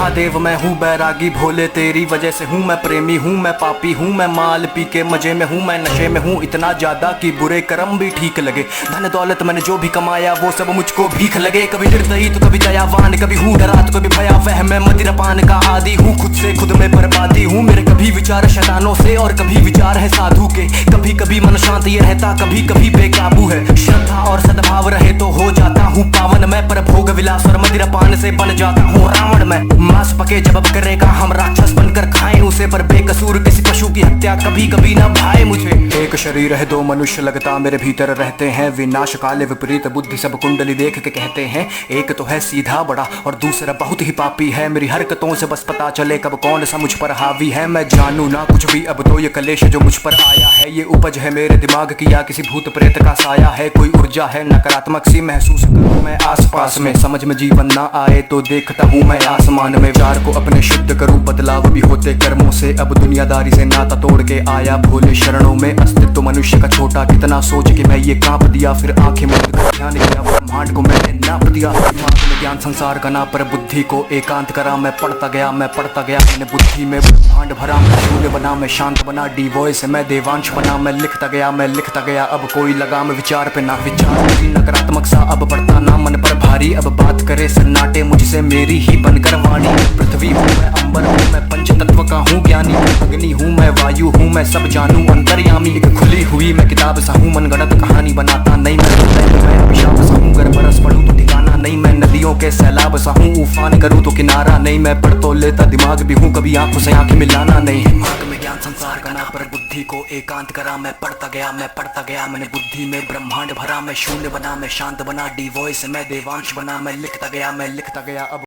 महादेव मैं हूँ बैरागी भोले तेरी वजह से हूँ मैं प्रेमी हूँ मैं पापी हूँ मैं माल पी के मजे में हूँ मैं नशे में हूँ इतना ज्यादा कि बुरे कर्म भी ठीक लगे। धन दौलत मैंने जो भी कमाया वो सब मुझको भीख लगे। कभी निर्दयी तो कभी दयावान, कभी हूँ डरा तो कभी भयावह। मैं मदिरापान का आदी हूँ, खुद से खुद में बर्बादी हूँ। मेरे कभी विचार शैतानों से और कभी विचार है साधु के। कभी कभी मन शांत ये रहता, कभी कभी बेकाबू है। श्रद्धा और सद्भाव रहे तो हो जाता हूँ पावन मैं, पर भोग विलास और मदिरापान से बन जाता हूँ रावण मैं। मांस पके जब अब करेगा हम राक्षस बनकर खाएं उसे, पर बेकसूर किसी पशु की हत्या कभी कभी ना भाए मुझे। एक शरीर है दो मनुष्य लगता मेरे भीतर रहते हैं, विनाश काले विपरीत बुद्धि सब कुंडली देख के कहते हैं। एक तो है सीधा बड़ा और दूसरा बहुत ही पापी है। मेरी हरकतों से बस पता चले कब कौन सा मुझ पर हावी है। मैं जानू ना कुछ भी अब तो ये कलेश जो मुझ पर आया है, ये उपज है मेरे दिमाग की या किसी भूत प्रेत का साया है। कोई ऊर्जा है नकारात्मक सी महसूस करूं मैं आसपास में, समझ में जीवन ना आए तो देखता हूँ मैं आसमान में। विचार को अपने शुद्ध करूं, बदलाव भी होते कर्मों से। अब दुनियादारी से नाता तोड़ के आया भोले शरणों में। अस्तित्व मनुष्य का छोटा कितना सोच के मैं ये कांप दिया, फिर आंखें बंद कर ध्यान किया ब्रह्मांड को मैंने नाप दिया। दिमाग में ज्ञान संसार का ना, पर बुद्धि को एकांत करा। मैं पढ़ता गया मैंने बुद्धि में ब्रह्मांड भरा। मैं शून्य बना मैं शांत बना, डी वॉइस मैं देवांश बना। मैं लिखता गया अब कोई लगाम विचार पे ना। विचार मेरी नकारात्मक सा अब बढ़ता ना मन पर भारी। अब बात करे सन्नाटे मुझसे मेरी ही बनकर वाणी। पृथ्वी हूँ मैं, अंबर हूँ मैं, पंच तत्व का हूँ ज्ञानी। अग्नि हूँ मैं, वायु हूँ मैं, सब जानू अंतर्यामी। एक खुली हुई मैं किताब सा हूँ, मनगढ़ंत कहानी बनाता नहीं मैं अभिशाप सा हूँ। अगर बरस पढ़ूं तो ठिकाना नहीं, मैं नदियों के सैलाब सा हूँ। उफान करूँ तो किनारा नहीं, मैं पढ़ तो लेता दिमाग भी हूँ, कभी आंखों से आंखें मिलाना नहीं। दिमाग में ज्ञान संसार का ना, पर बुद्धि को एकांत करा। मैं पढ़ता गया मैंने बुद्धि में ब्रह्मांड भरा। मैं शून्य बना मैं शांत बना, डी वॉइस मैं देवांश बना। मैं लिखता गया अब